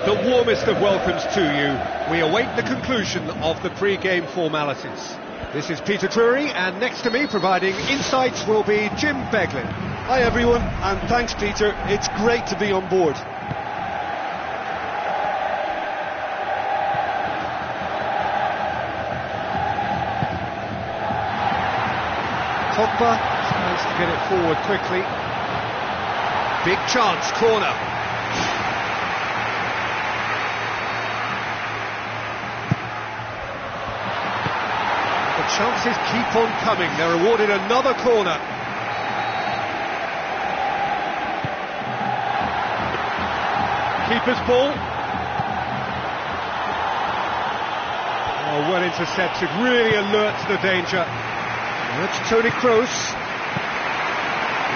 The warmest of welcomes to you. We await the conclusion of the pre-game formalities. This is Peter Drury, and next to me providing insights will be Jim Beglin. Hi everyone, and thanks Peter, it's great to be on board. Pogba tries to get it forward quickly. Big chance, corner. The chances keep on coming. They're awarded another corner. Keeper's ball. Oh, well intercepted, really alert to the danger. That's Toni Kroos.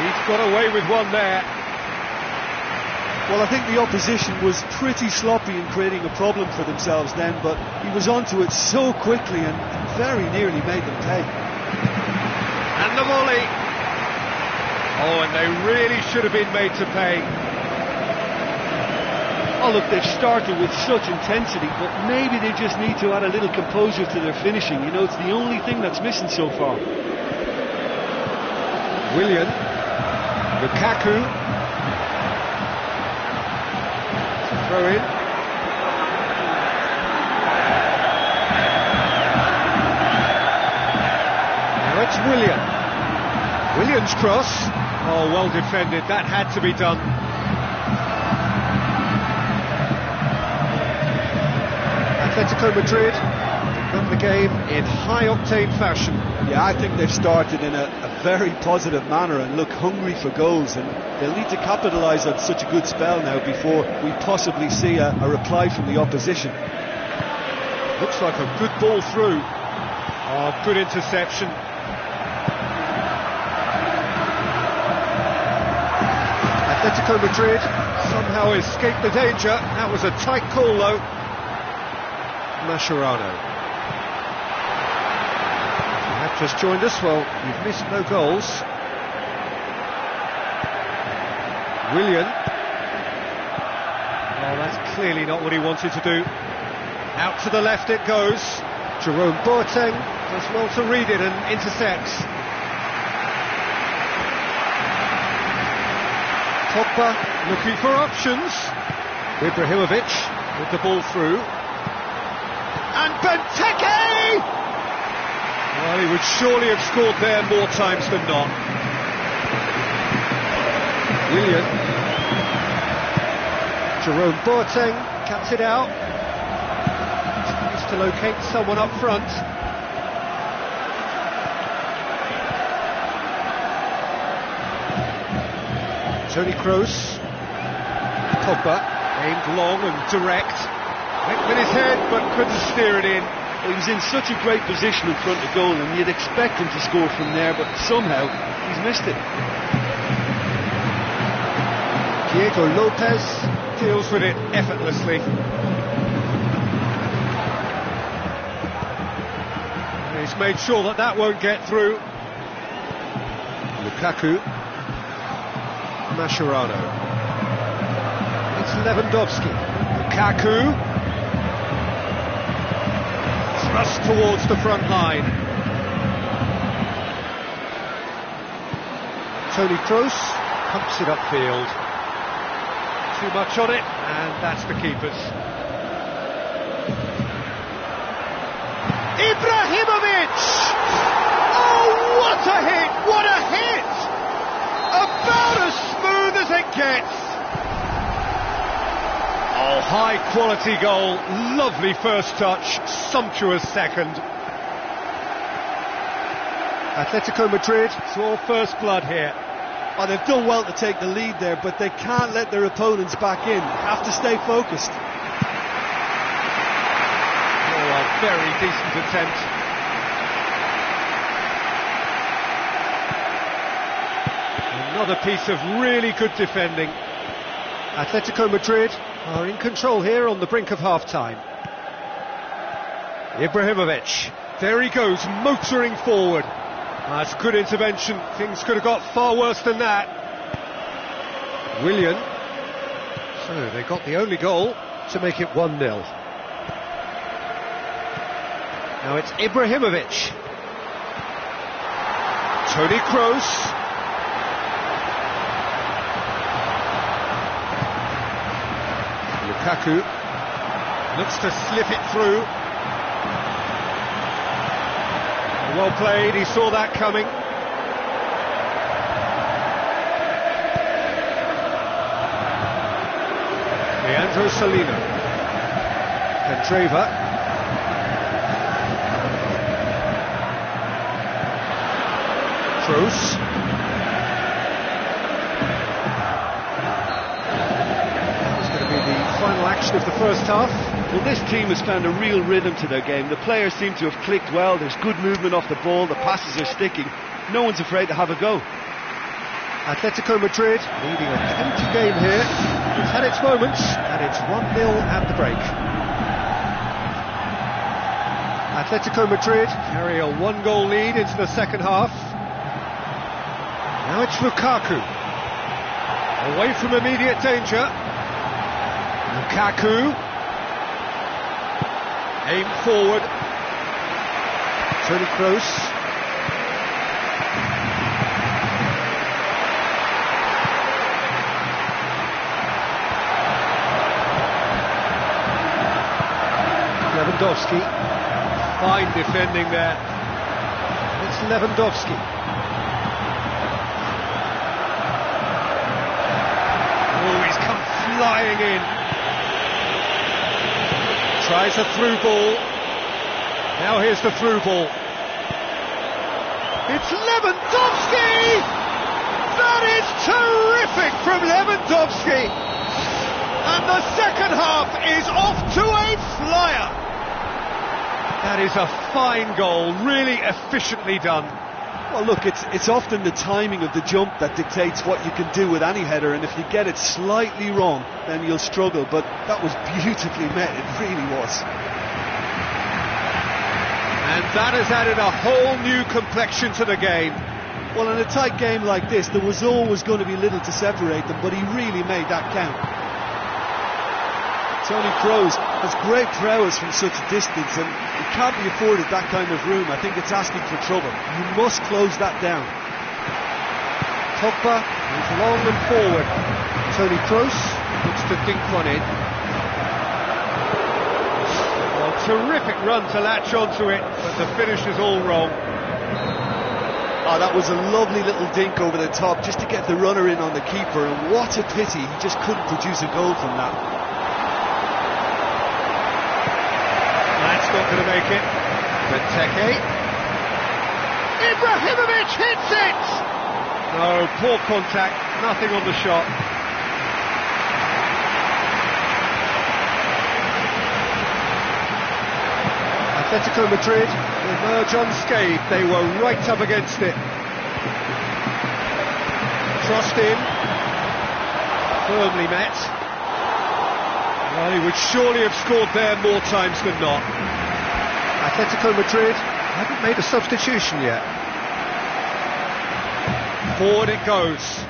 He's got away with one there. Well, I think the opposition was pretty sloppy in creating a problem for themselves then, but he was onto it so quickly and very nearly made them pay. And the volley. Oh, and they really should have been made to pay. Oh look, they've started with such intensity, but maybe they just need to add a little composure to their finishing. You know, it's the only thing that's missing so far. Willian, Lukaku, throw in. Now it's Willian. Willian's cross. Oh, well defended, that had to be done. Atletico Madrid won the game in high-octane fashion. Yeah, I think they've started in a very positive manner and look hungry for goals, and they'll need to capitalise on such a good spell now before we possibly see a reply from the opposition. Looks like a good ball through. Oh, good interception. Atletico Madrid somehow escaped the danger. That was a tight call though. Mascherano. You have just joined us, well, you've missed no goals. Willian. Oh, that's clearly not what he wanted to do. Out to the left it goes. Jerome Boateng does well to read it and intercepts. Pogba looking for options. Ibrahimovic with the ball through. And Benteke! Well, he would surely have scored there more times than not. Willian. Jerome Boateng cuts it out. Tries to locate someone up front. Toni Kroos. Pogba aimed long and direct. Went with his head, but couldn't steer it in. He was in such a great position in front of goal, and you'd expect him to score from there, but somehow he's missed it. Diego Lopez deals with it effortlessly. He's made sure that that won't get through. Lukaku. Mascherano. It's Lewandowski. Lukaku. Thrust towards the front line. Toni Kroos pumps it upfield. Too much on it, and that's the keeper's. Ibrahimovic! Oh, what a hit! What a hit! About as smooth as it gets. Oh, high-quality goal, lovely first touch, sumptuous second. Atletico Madrid saw first blood here. Oh, they've done well to take the lead there, but they can't let their opponents back in. Have to stay focused. Oh, a very decent attempt. Another piece of really good defending. Atletico Madrid are in control here on the brink of half-time. Ibrahimovic, there he goes, motoring forward. That's good intervention, things could have got far worse than that. Willian, so they got the only goal, to make it 1-0. Now it's Ibrahimovic. Toni Kroos. Lukaku looks to slip it through. Well played, he saw that coming. Leandro Salino. Candreva. Kroos. That's going to be the final action of the first half. Well, this team has found a real rhythm to their game. The players seem to have clicked well. There's good movement off the ball. The passes are sticking. No one's afraid to have a go. Atletico Madrid leading a empty game here. It's had its moments, and it's 1-0 at the break. Atletico Madrid carry a 1-goal lead into the second half. Now it's Lukaku. Away from immediate danger. Lukaku. Aim forward. Toni Kroos. Lewandowski. Fine defending there. It's Lewandowski. Oh, he's come flying in. Tries a through ball. Now here's the through ball. It's Lewandowski! That is terrific from Lewandowski! And the second half is off to a flyer! That is a fine goal, really efficiently done. Well, look, it's often the timing of the jump that dictates what you can do with any header, and if you get it slightly wrong, then you'll struggle, but that was beautifully met, it really was. And that has added a whole new complexion to the game. Well, in a tight game like this, there was always going to be little to separate them, but he really made that count. Toni Kroos has great prowess from such a distance, and he can't be afforded that kind of room. I think it's asking for trouble. You must close that down. Pogba moves long and forward. Toni Kroos looks to dink one in. Well, terrific run to latch onto it, but the finish is all wrong. Oh, that was a lovely little dink over the top, just to get the runner in on the keeper, and what a pity he just couldn't produce a goal from that. That's not going to make it. Benteke. Ibrahimovic hits it! No, poor contact, nothing on the shot. Atletico Madrid emerge unscathed. They were right up against it. Crossed in. Firmly met. Well, he would surely have scored there more times than not. Atletico Madrid haven't made a substitution yet. Forward it goes.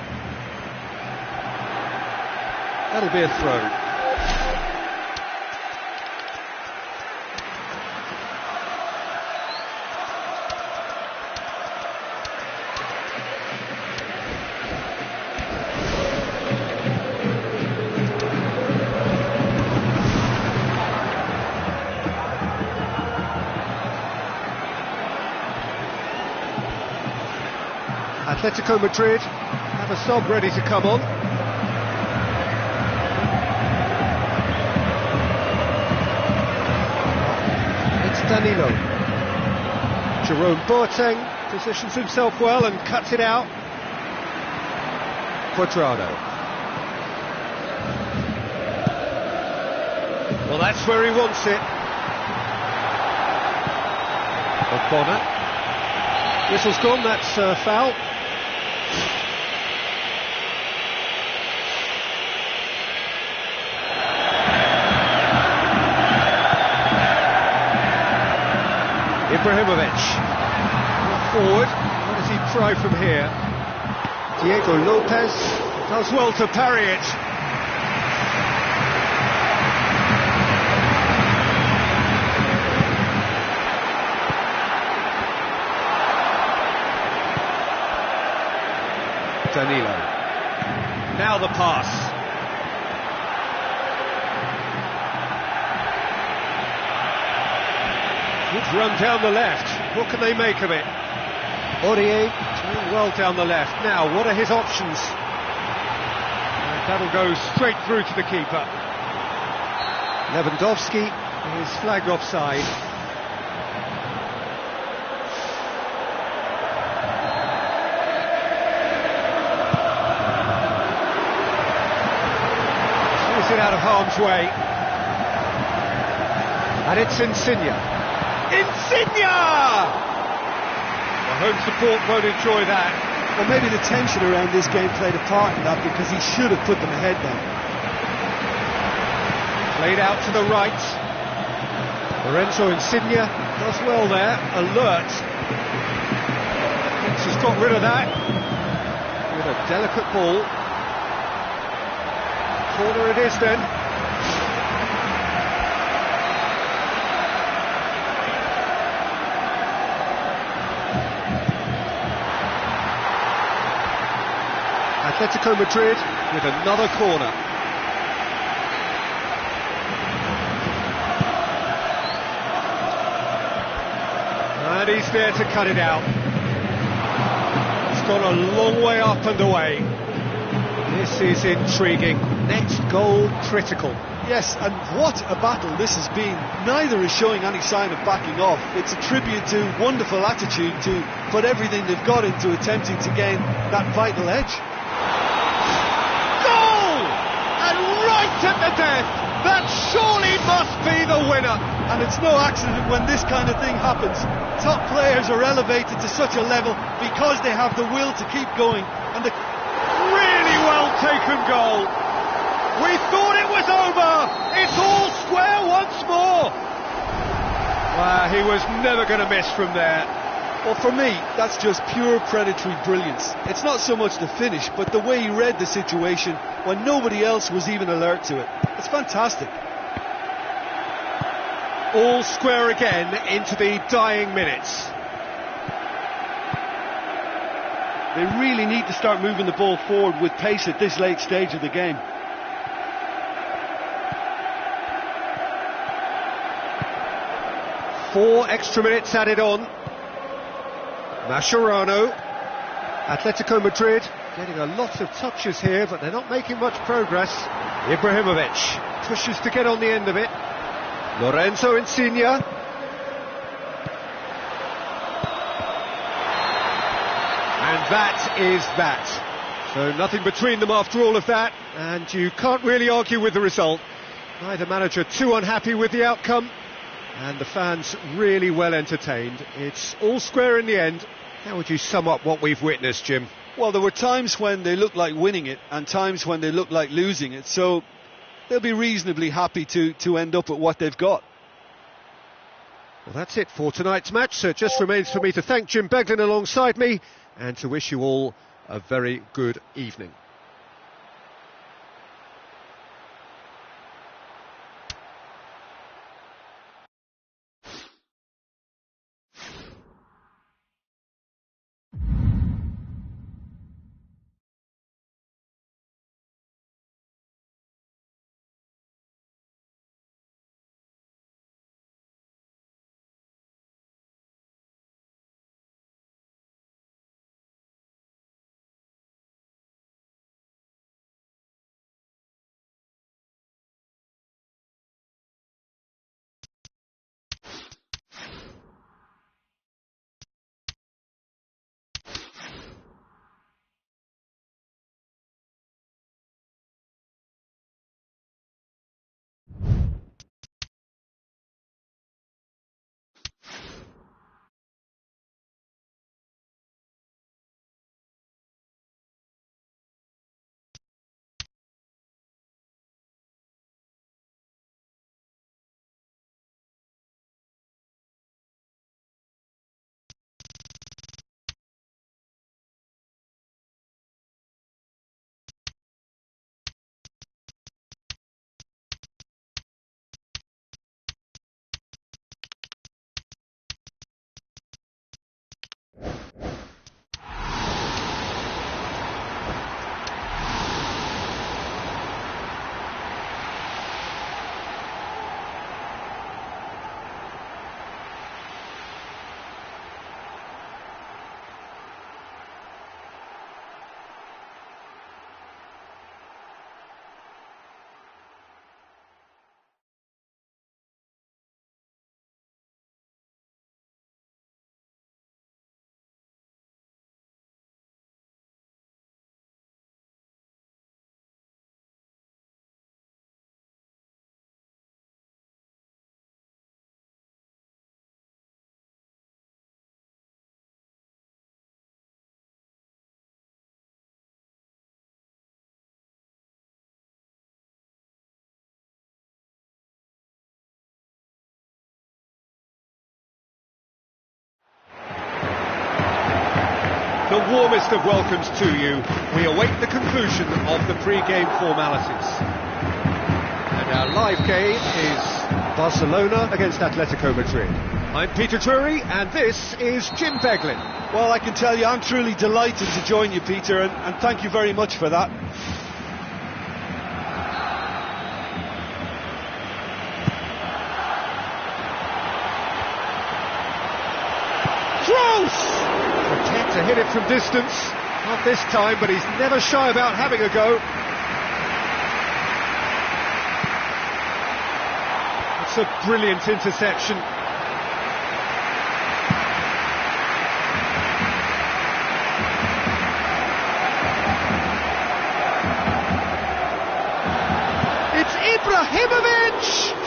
That'll be a throw. Atletico Madrid have a sub ready to come on. It's Danilo. Jerome Boateng positions himself well and cuts it out. Cuadrado. Well, that's where he wants it. O'Connor. Whistle's gone, that's foul. Ibrahimovic forward. What does he try from here? Diego Lopez does well to parry it. Danilo. Now the pass. Good run down the left. What can they make of it? Aurier doing well down the left. Now, what are his options? And that'll go straight through to the keeper. Lewandowski is flagged offside. It out of harm's way, and it's Insigne. Insigne! The home support won't enjoy that. Well, maybe the tension around this game played a part in that, because he should have put them ahead then. Played out to the right. Lorenzo Insigne does well there, alert. Has got rid of that with a delicate ball. Corner it is then. Atletico Madrid with another corner. And he's there to cut it out. It's gone a long way up and away. This is intriguing. Next goal critical. Yes, and what a battle this has been. Neither is showing any sign of backing off. It's a tribute to wonderful attitude to put everything they've got into attempting to gain that vital edge. Goal! And right at the death! That surely must be the winner! And it's no accident when this kind of thing happens. Top players are elevated to such a level because they have the will to keep going. And the really well taken goal. We thought it was over. It's all square once more. Wow, he was never going to miss from there. Well, for me, that's just pure predatory brilliance. It's not so much the finish, but the way he read the situation when nobody else was even alert to it. It's fantastic. All square again into the dying minutes. They really need to start moving the ball forward with pace at this late stage of the game. Four extra minutes added on. Mascherano. Atletico Madrid getting a lot of touches here, but they're not making much progress. Ibrahimovic pushes to get on the end of it. Lorenzo Insigne. And that is that. So nothing between them after all of that, and you can't really argue with the result. Neither manager too unhappy with the outcome, and the fans really well entertained. It's all square in the end. How would you sum up what we've witnessed, Jim? Well, there were times when they looked like winning it and times when they looked like losing it, so they'll be reasonably happy to end up at what they've got. Well, that's it for tonight's match, so it just remains for me to thank Jim Beglin alongside me and to wish you all a very good evening. The warmest of welcomes to you. We await the conclusion of the pre-game formalities. And our live game is Barcelona against Atletico Madrid. I'm Peter Drury, and this is Jim Beglin. Well, I can tell you I'm truly delighted to join you, Peter, and thank you very much for that. Attempt to hit it from distance, not this time, but he's never shy about having a go. It's a brilliant interception. It's Ibrahimovic!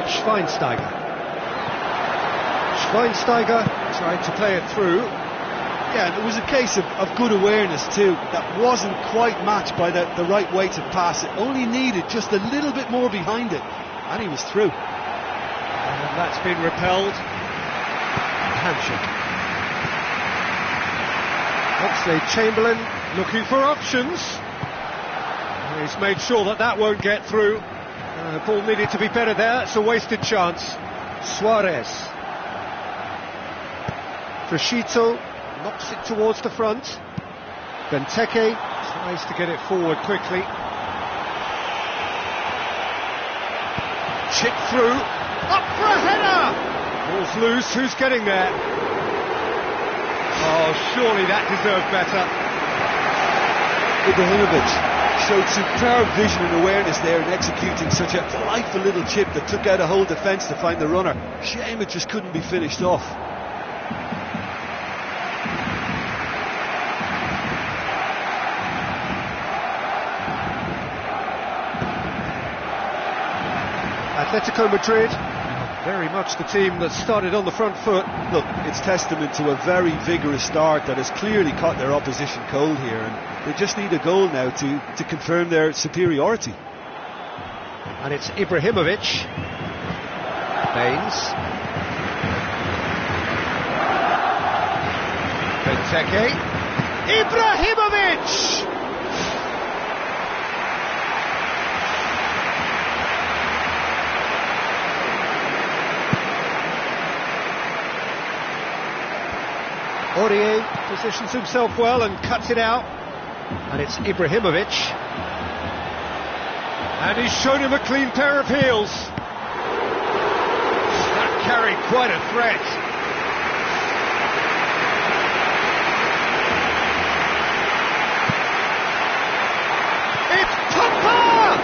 Schweinsteiger. Schweinsteiger tried to play it through. Yeah, and it was a case of good awareness too. That wasn't quite matched by the right weighted pass. It only needed just a little bit more behind it, and he was through. And that's been repelled. Handshake. Oxlade-Chamberlain looking for options. He's made sure that won't get through. Ball needed to be better there, it's a wasted chance. Suarez. Freshito knocks it towards the front. Benteke tries to get it forward quickly. Chip through, up for a header! Ball's loose, who's getting there? Oh, surely that deserved better. Ibrahimovic showed superb vision and awareness there in executing such a delightful little chip that took out a whole defence to find the runner. Shame it just couldn't be finished off. Atletico Madrid, very much the team that started on the front foot. Look, it's testament to a very vigorous start that has clearly caught their opposition cold here, and they just need a goal now to confirm their superiority. And it's Ibrahimovic. Baines. Benteke. Ibrahimovic! Aurier positions himself well and cuts it out, and it's Ibrahimovic, and he's shown him a clean pair of heels. That carried quite a threat. It's Pogba!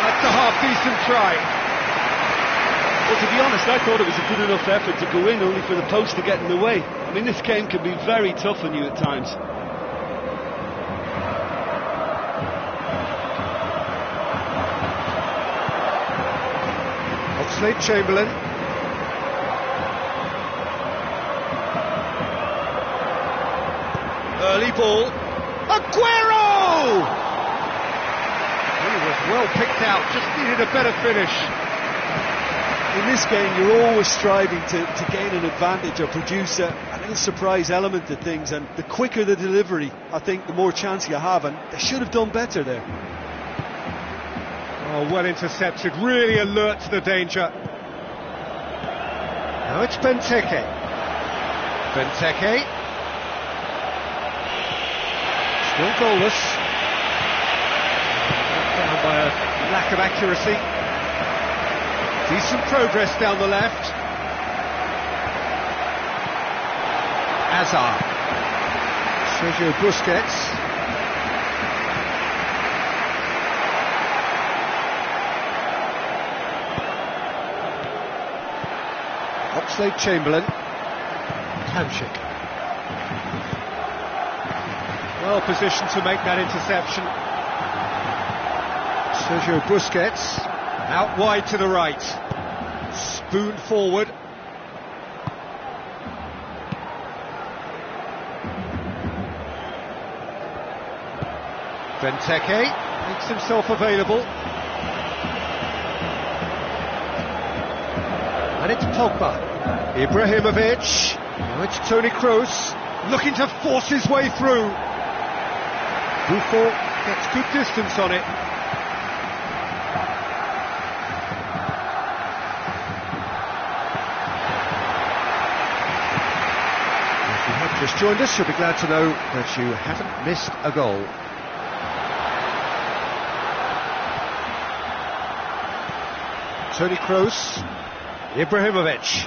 That's a half-decent try. Well, to be honest, I thought it was a good enough effort to go in, only for the post to get in the way. I mean, this game can be very tough on you at times. Oxlade-Chamberlain. Early ball. Aguero! He was well picked out, just needed a better finish. In this game, you're always striving to gain an advantage or produce a little surprise element to things, and the quicker the delivery, I think, the more chance you have, and they should have done better there. Oh, well intercepted, really alert to the danger. Now it's Benteke. Benteke. Still goalless. Down by a lack of accuracy. Decent progress down the left. Hazard. Sergio Busquets. Oxlade-Chamberlain. Hamsik. Well positioned to make that interception. Sergio Busquets. Out wide to the right. Spoon forward. Benteke makes himself available. And it's Pogba. Ibrahimovic. Now it's Toni Kroos, looking to force his way through. Buffon gets good distance on it. If you have just joined us, you'll be glad to know that you haven't missed a goal. Toni Kroos, Ibrahimovic,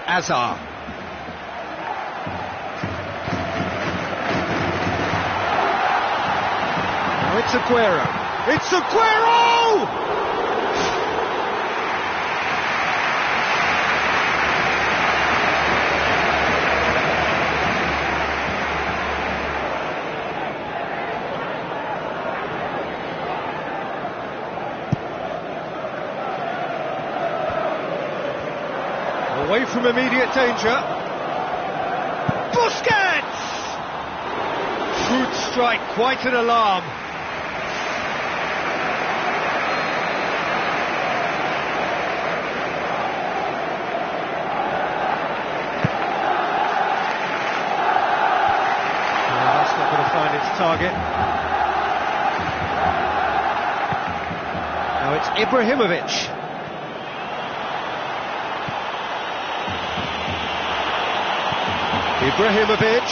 Azar. Now it's Aguero. It's Aguero! Away from immediate danger. Busquets! Shrewd strike, quite an alarm. That's not going to find its target. Now it's Ibrahimovic. Ibrahimovic,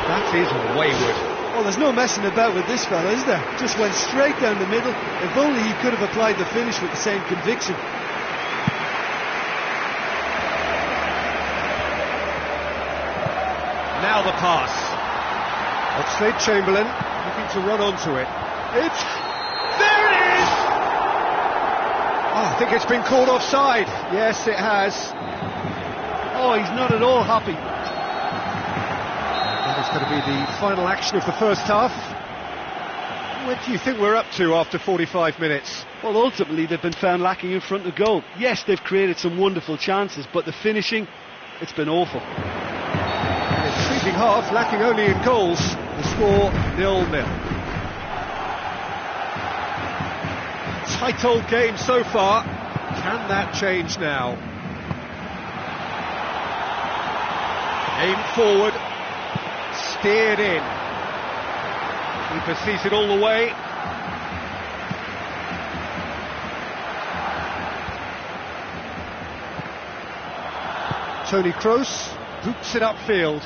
that is wayward. Well, there's no messing about with this fella, is there? Just went straight down the middle. If only he could have applied the finish with the same conviction. Now the pass. Oxlade-Chamberlain looking to run onto it. There it is! Oh, I think it's been called offside. Yes, it has. Oh, he's not at all happy. It's going to be the final action of the first half. What do you think we're up to after 45 minutes? Well, ultimately they've been found lacking in front of goal. Yes, they've created some wonderful chances, but the finishing, it's been awful. An intriguing half, lacking only in goals. The score 0-0. Tight old game so far. Can that change now? Aim forward. Steered in. Keeper sees it all the way. Toni Kroos boots it upfield.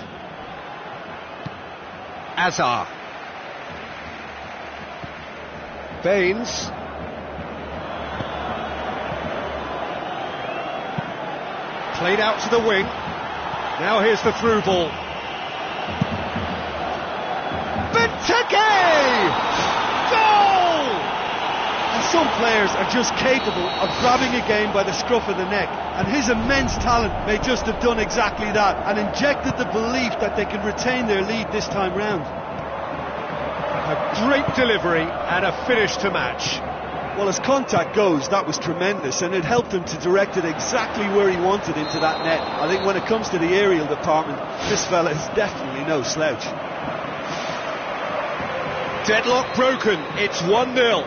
Azar. Baines. Played out to the wing. Now here's the through ball. Benteke! Goal! And some players are just capable of grabbing a game by the scruff of the neck, and his immense talent may just have done exactly that and injected the belief that they can retain their lead this time round. A great delivery and a finish to match. Well, as contact goes, that was tremendous, and it helped him to direct it exactly where he wanted into that net. I think when it comes to the aerial department, this fella is definitely no slouch. Deadlock broken, it's 1-0.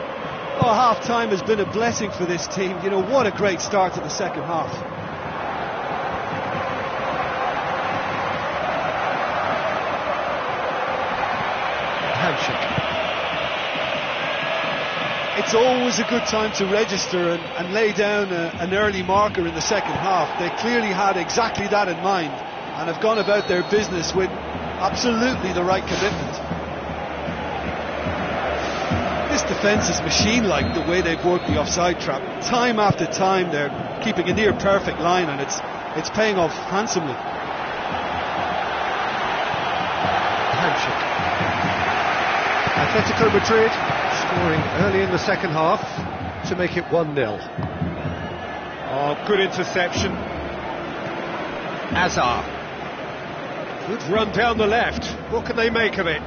Oh, half-time has been a blessing for this team. You know, what a great start to the second half. Handshake. It's always a good time to register and lay down an early marker in the second half. They clearly had exactly that in mind and have gone about their business with absolutely the right commitment. This defence is machine-like, the way they've worked the offside trap. Time after time they're keeping a near perfect line, and it's paying off handsomely. Handshake. Atletico Madrid scoring early in the second half to make it 1-0. Oh, good interception. Azar. Good run down the left. What can they make of it?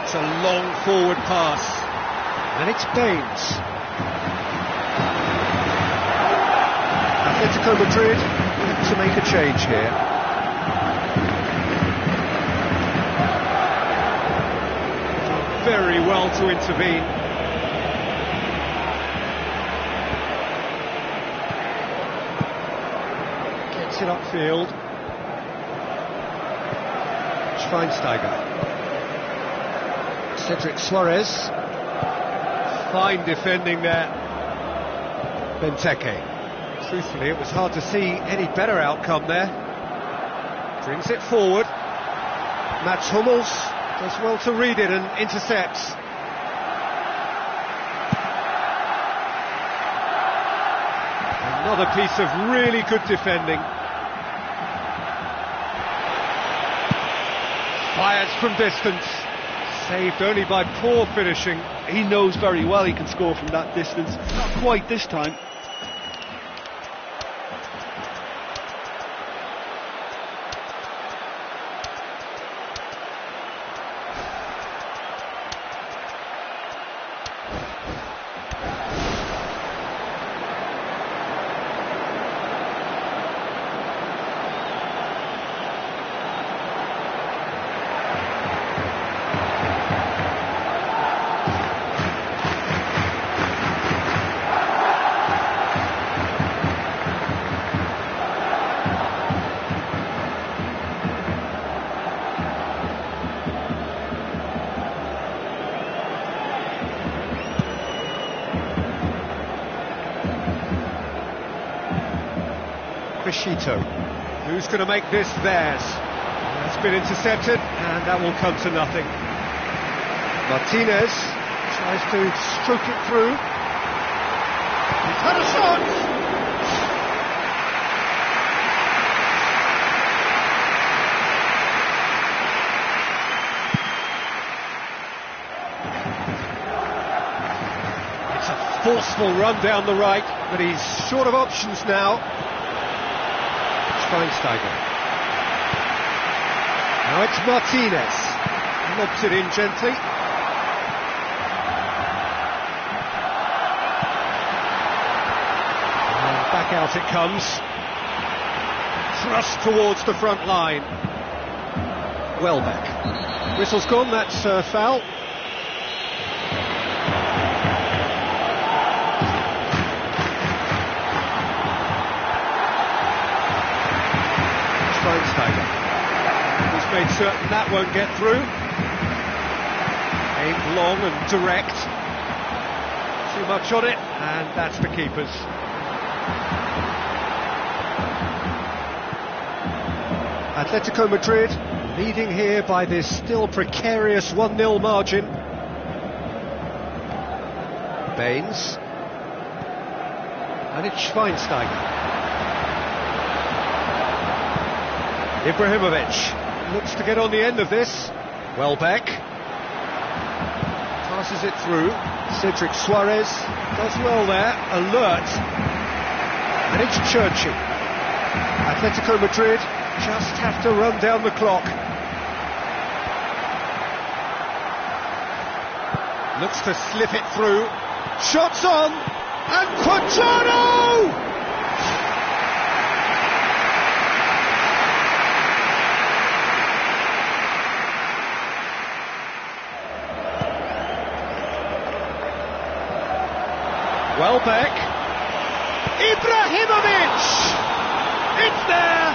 It's a long forward pass. And it's Baines. Atletico Madrid have to make a change here. very well to intervene. Gets it upfield. Schweinsteiger. Cedric Suarez. Fine defending there. Benteke. Truthfully, it was hard to see any better outcome there. Brings it forward. Mats Hummels does well to read it and intercepts. Another piece of really good defending. Fires from distance. Saved only by poor finishing. He knows very well he can score from that distance. Not quite this time. Crescito. Who's going to make this theirs? That's been intercepted, and that will come to nothing. Martinez tries to stroke it through. He's had a shot! It's a forceful run down the right, but he's short of options now. Schweinsteiger. Now it's Martinez. Lobs it in gently. And back out it comes. Thrust towards the front line. Welbeck. Whistle's gone, that's foul. Schweinsteiger. He's made certain that won't get through. Aimed long and direct. Too much on it, and that's the keeper's. Atletico Madrid leading here by this still precarious 1-0 margin. Baines. And it's Schweinsteiger. Ibrahimovic looks to get on the end of this. Welbeck passes it through. Cedric Suarez does well there, alert. And it's Churchy. Atletico Madrid just have to run down the clock. Looks to slip it through. Shots on, and Cuadrado! Welbeck, Ibrahimovic, it's there,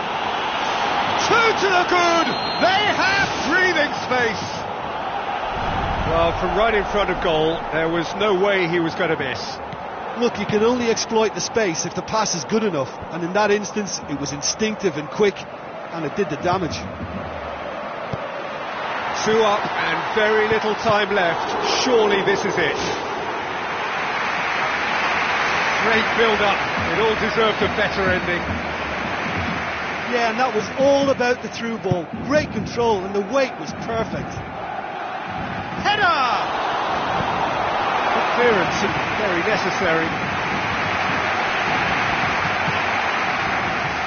2 to the good, they have breathing space. Well, from right in front of goal, there was no way he was going to miss. Look, you can only exploit the space if the pass is good enough, and in that instance, it was instinctive and quick, and it did the damage. 2 up and very little time left, surely this is it. Great build-up, it all deserved a better ending. Yeah, and that was all about the through ball. Great control, and the weight was perfect. Header! Good clearance and very necessary.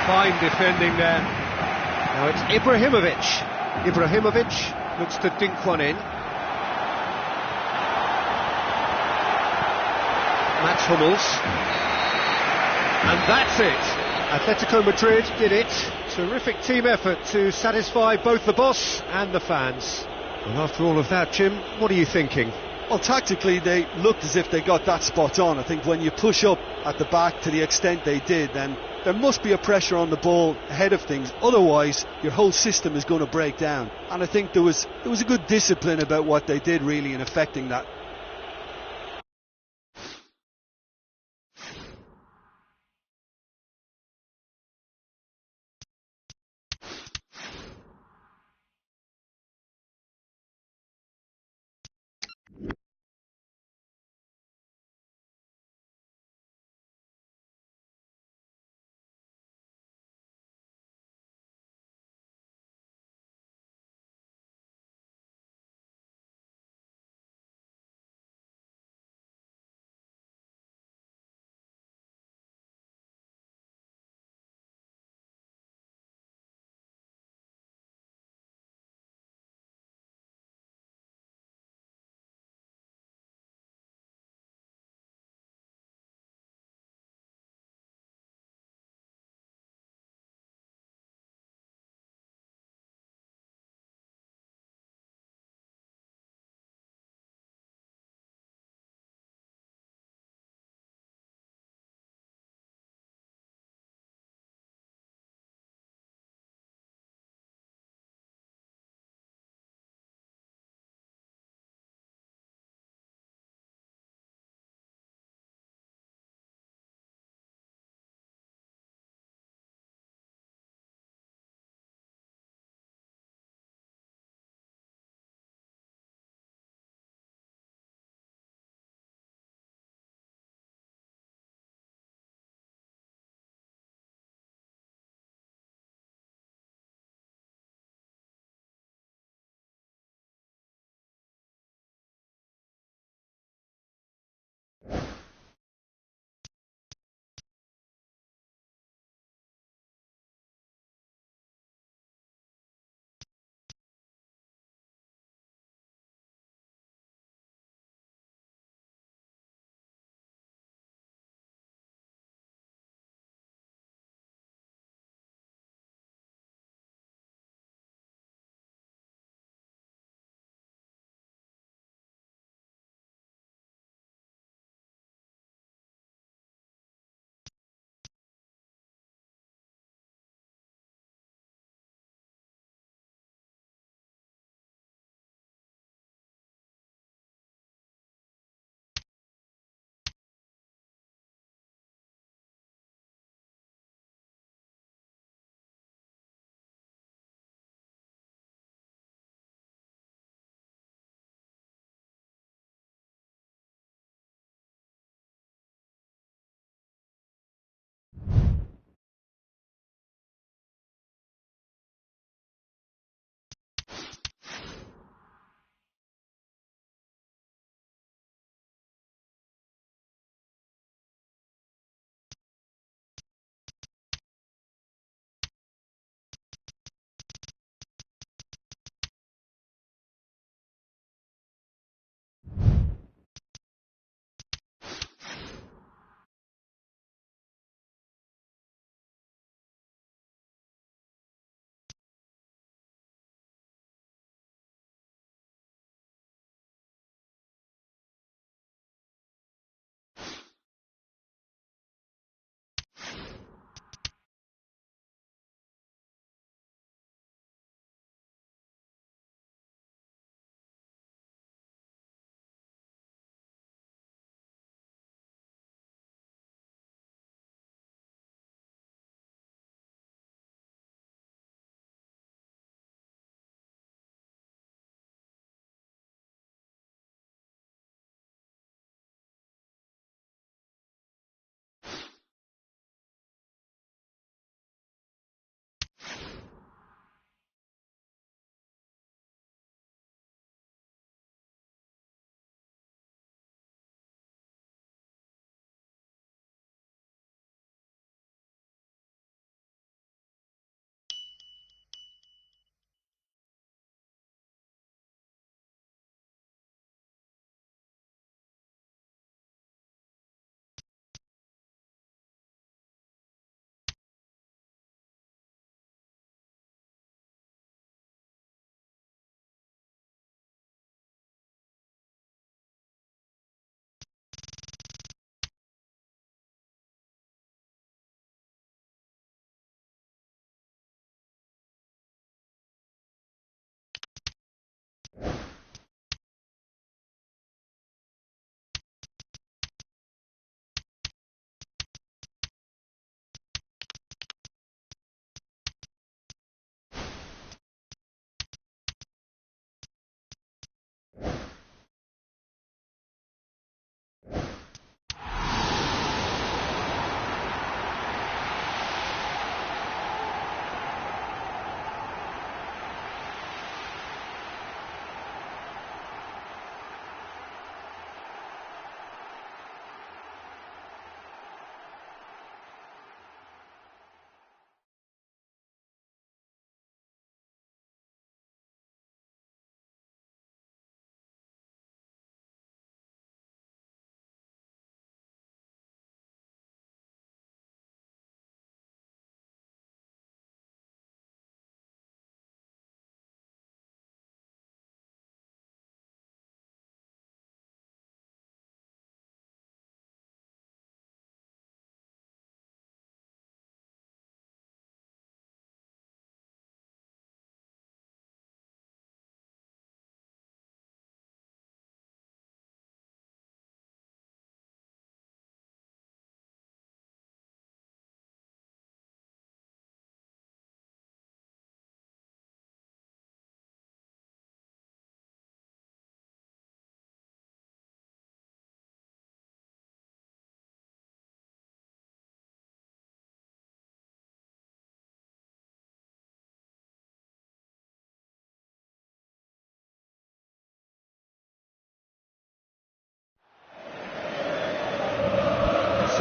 Fine defending there. Now it's Ibrahimovic. Ibrahimovic looks to dink one in. Mats Hummels. And that's it. Atletico Madrid did it. Terrific team effort to satisfy both the boss and the fans. Well, after all of that, Jim, what are you thinking? Well, tactically, they looked as if they got that spot on. I think when you push up at the back to the extent they did, then there must be a pressure on the ball ahead of things. Otherwise, your whole system is going to break down. And I think there was a good discipline about what they did, really, in affecting that.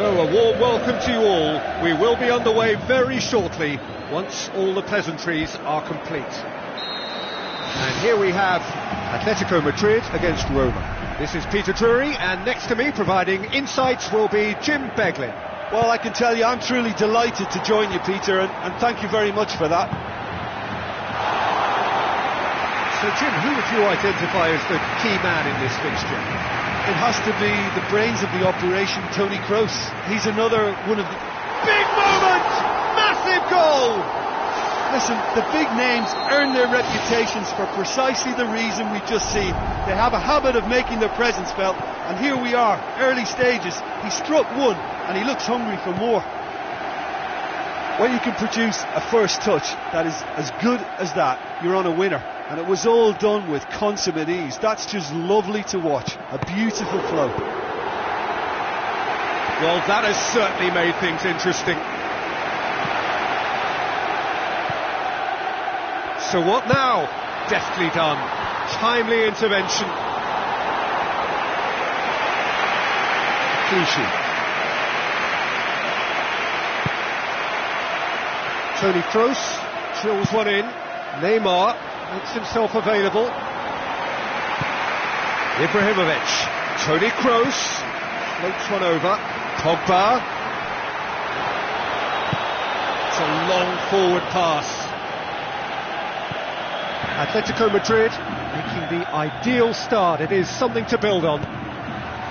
So a warm welcome to you all. We will be underway very shortly once all the pleasantries are complete. And here we have Atletico Madrid against Roma. This is Peter Drury, and next to me providing insights will be Jim Beglin. Well, I can tell you I'm truly delighted to join you, Peter, and thank you very much for that. So Jim, who would you identify as the key man in this fixture? It has to be the brains of the operation, Toni Kroos. He's another one of the... Big moment! Massive goal! Listen, the big names earn their reputations for precisely the reason we've just seen. They have a habit of making their presence felt, and here we are, early stages. He struck one, and he looks hungry for more. When you can produce a first touch that is as good as that, you're on a winner. And it was all done with consummate ease. That's just lovely to watch. A beautiful flow. Well, that has certainly made things interesting. So what now? Deftly done. Timely intervention. Clichy. Toni Kroos drills one in. Neymar makes himself available. Ibrahimovic. Toni Kroos floats one over. Pogba. It's a long forward pass. Atletico Madrid making the ideal start. It is something to build on.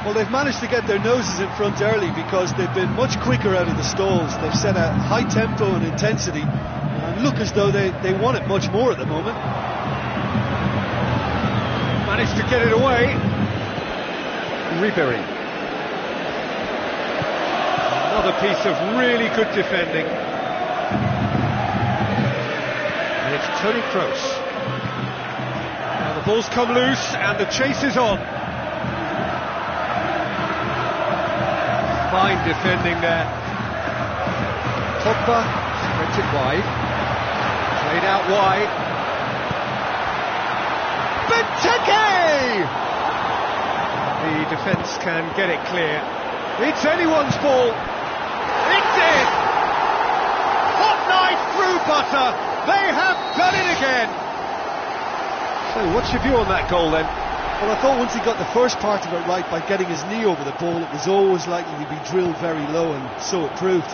Well, they've managed to get their noses in front early because they've been much quicker out of the stalls. They've set a high tempo and intensity and look as though they want it much more at the moment. Managed to get it away. Ribery. Another piece of really good defending. And it's Toni Kroos. Now the ball's come loose and the chase is on. Fine defending there. Pogba spreads it wide. Played out wide. Benteke! The defence can get it clear. It's anyone's ball. It's in! Hot knife through butter. They have done it again. So what's your view on that goal then? Well, I thought once he got the first part of it right by getting his knee over the ball, it was always likely to be drilled very low, and so it proved.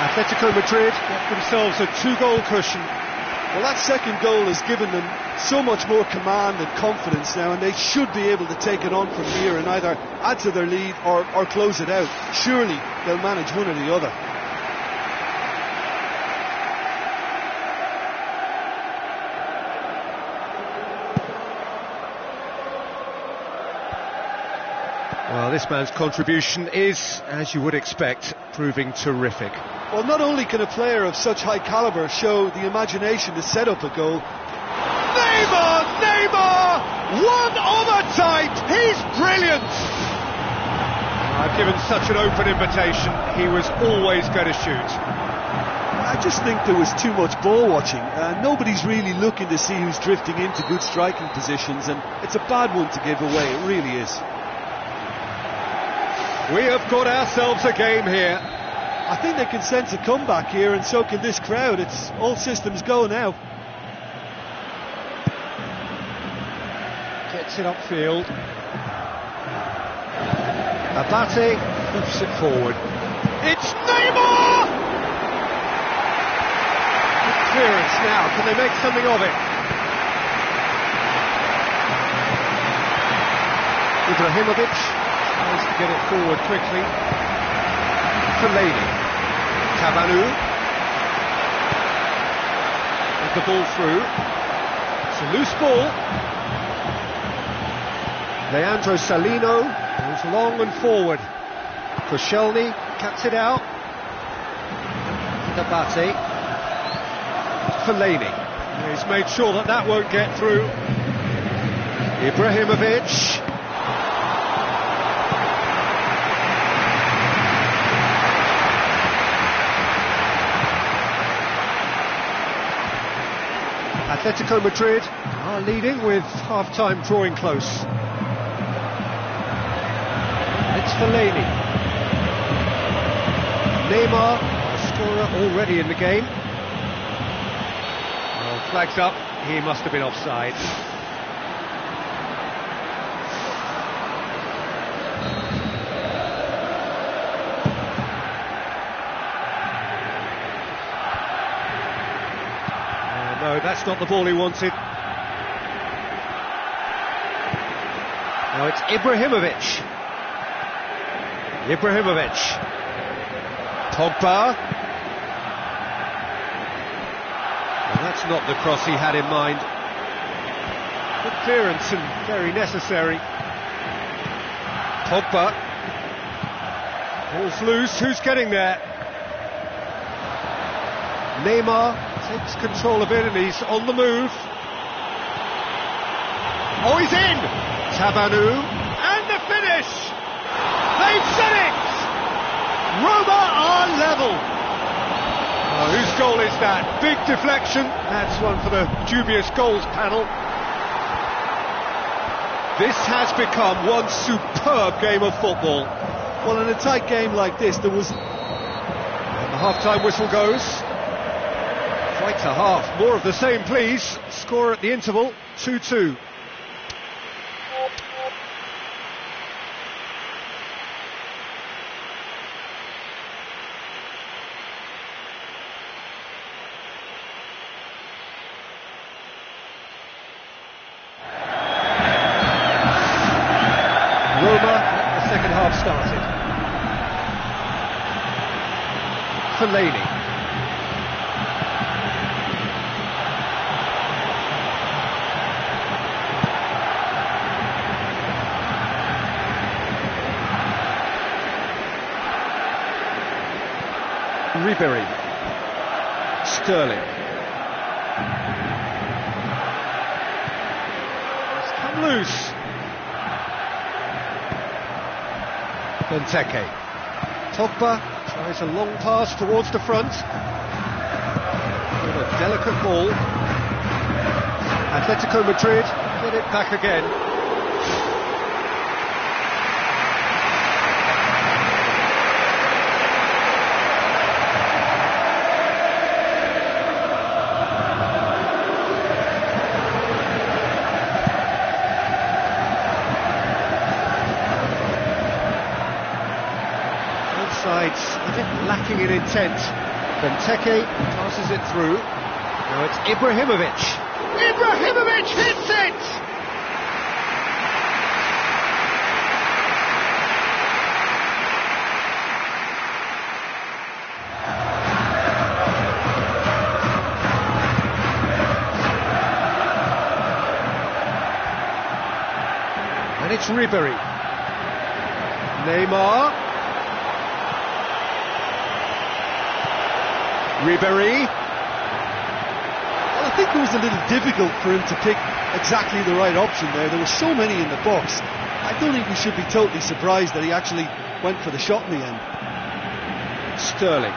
Atletico Madrid get themselves a 2-goal cushion. Well, that second goal has given them so much more command and confidence now, and they should be able to take it on from here and either add to their lead or close it out. Surely they'll manage one or the other. Well, this man's contribution is, as you would expect, proving terrific. Well, not only can a player of such high calibre show the imagination to set up a goal. Neymar! One of a type! He's brilliant! I've given such an open invitation, he was always going to shoot. I just think there was too much ball watching. Nobody's really looking to see who's drifting into good striking positions, and it's a bad one to give away, it really is. We have got ourselves a game here. I think they can sense a comeback here, and so can this crowd. It's all systems go now. Gets it upfield. Abate moves it forward. It's Neymar! Good clearance now. Can they make something of it? Ibrahimovic tries to get it forward quickly. Fellaini. Cavani. With the ball through. It's a loose ball. Leandro Salino goes long and forward. Koscielny cuts it out. Abate. Fellaini. He's made sure that won't get through. Ibrahimovic. Atletico Madrid are leading with half-time drawing close. It's Fellaini. Neymar, a scorer already in the game. Well, flags up, he must have been offside. No, that's not the ball he wanted. Now it's Ibrahimovic. Pogba. Well, that's not the cross he had in mind. Good clearance and very necessary. Pogba. Ball's loose, who's getting there? Neymar takes control of it and he's on the move. Oh, he's in! Tabanu, and the finish! They've said it! Roma are level! Oh, whose goal is that? Big deflection. That's one for the dubious goals panel. This has become one superb game of football. Well, in a tight game like this, there was... And the half-time whistle goes. Quite a half. More of the same, please. Score at the interval, 2-2. Roma, the second half started. Fellaini. Ribery. Sterling. It's come loose. Benteke. Pogba tries a long pass towards the front. With a delicate ball. Atletico Madrid get it back again. Sides a bit lacking in intent. Benteke passes it through. Now it's Ibrahimovic. Ibrahimovic hits it! And it's Ribery. Neymar. Ribery. Well, I think it was a little difficult for him to pick exactly the right option there. There were so many in the box. I don't think we should be totally surprised that he actually went for the shot in the end. Sterling.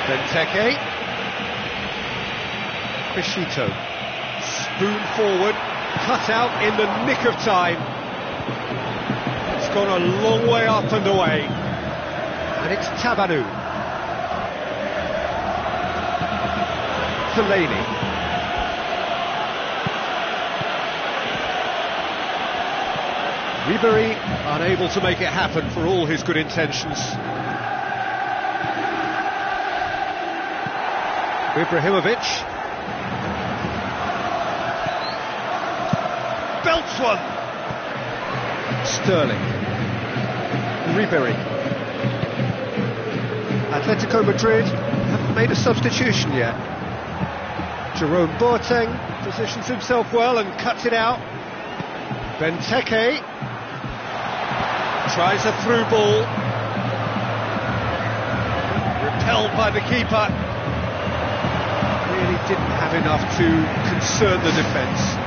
Benteke. Crescito. Spoon forward. Cut out in the nick of time. It's gone a long way up and away. And it's Tabanu. Fellaini. Ribery unable to make it happen for all his good intentions. Ibrahimovic. Belts one. Sterling. Ribery. Atletico Madrid haven't made a substitution yet. Jerome Boateng positions himself well and cuts it out. Benteke tries a through ball. Repelled by the keeper. Really didn't have enough to concern the defence.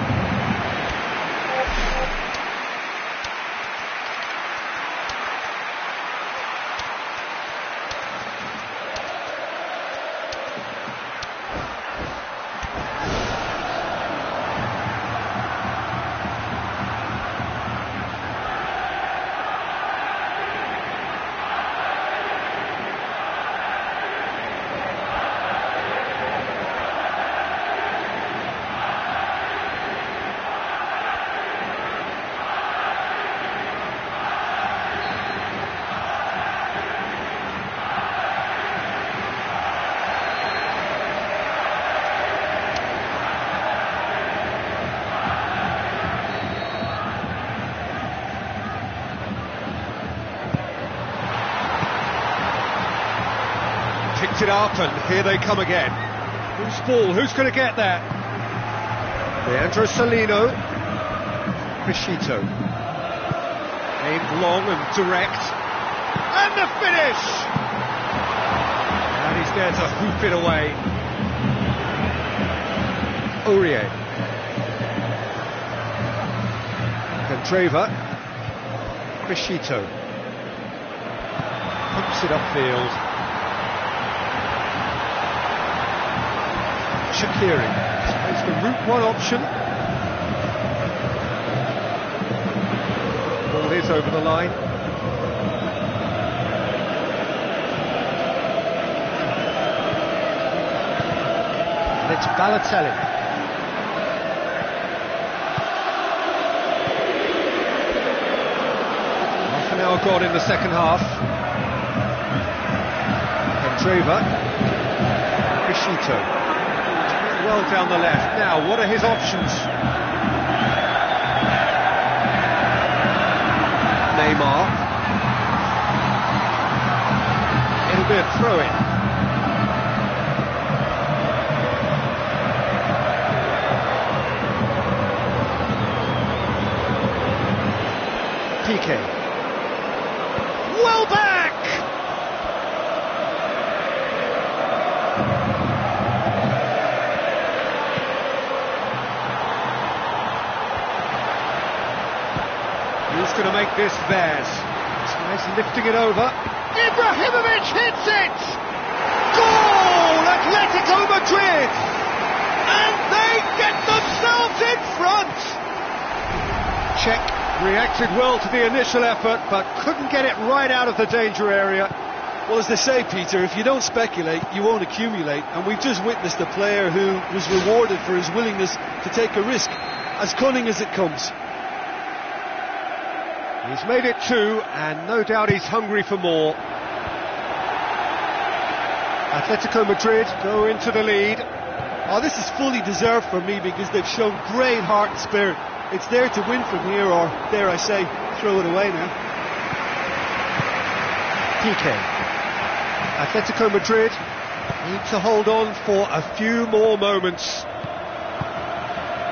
it up, and here they come again. Whose ball? Who's going to get there? Leandro Salino. Criscito. Aimed long and direct. And the finish! And he's there to hoop it away. Aurier. Candreva. Criscito. Pumps it upfield. Shaqiri. It's the route one option. Ball is over the line. And it's Balotelli. Half an hour gone in the second half. Candreva. Criscito. Well down the left. Now, what are his options? Neymar. It'll be a throw-in. Piqué. Well back! Who's going to make this theirs? This guy's lifting it over. Ibrahimovic hits it! Goal! Atletico Madrid! And they get themselves in front! Czech reacted well to the initial effort, but couldn't get it right out of the danger area. Well, as they say, Peter, if you don't speculate, you won't accumulate. And we've just witnessed a player who was rewarded for his willingness to take a risk, as cunning as it comes. He's made it two, and no doubt he's hungry for more. Atletico Madrid go into the lead. Oh, this is fully deserved for me because they've shown great heart and spirit. It's there to win from here, or, dare I say, throw it away now. Piqué. Atletico Madrid need to hold on for a few more moments.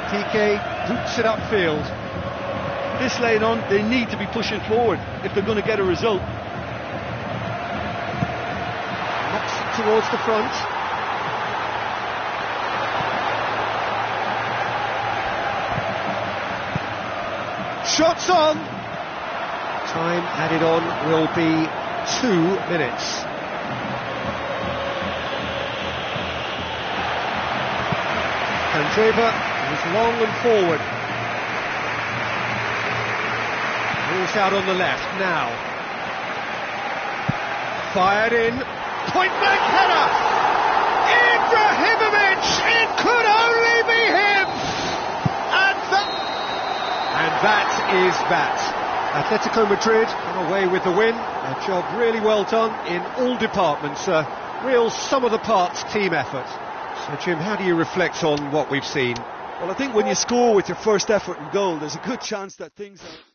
Piqué boots it upfield. This lane on, they need to be pushing forward if they're going to get a result. Knocks it towards the front. Shots on! Time added on will be 2 minutes. Candreva is long and forward. Ball's out on the left now. Fired in. Point blank header! Ibrahimovic! It could only be him! And that is that. Atletico Madrid on away with the win. A job really well done in all departments. A real sum-of-the-parts team effort. So, Jim, how do you reflect on what we've seen? Well, I think when you score with your first effort and goal, there's a good chance that things are...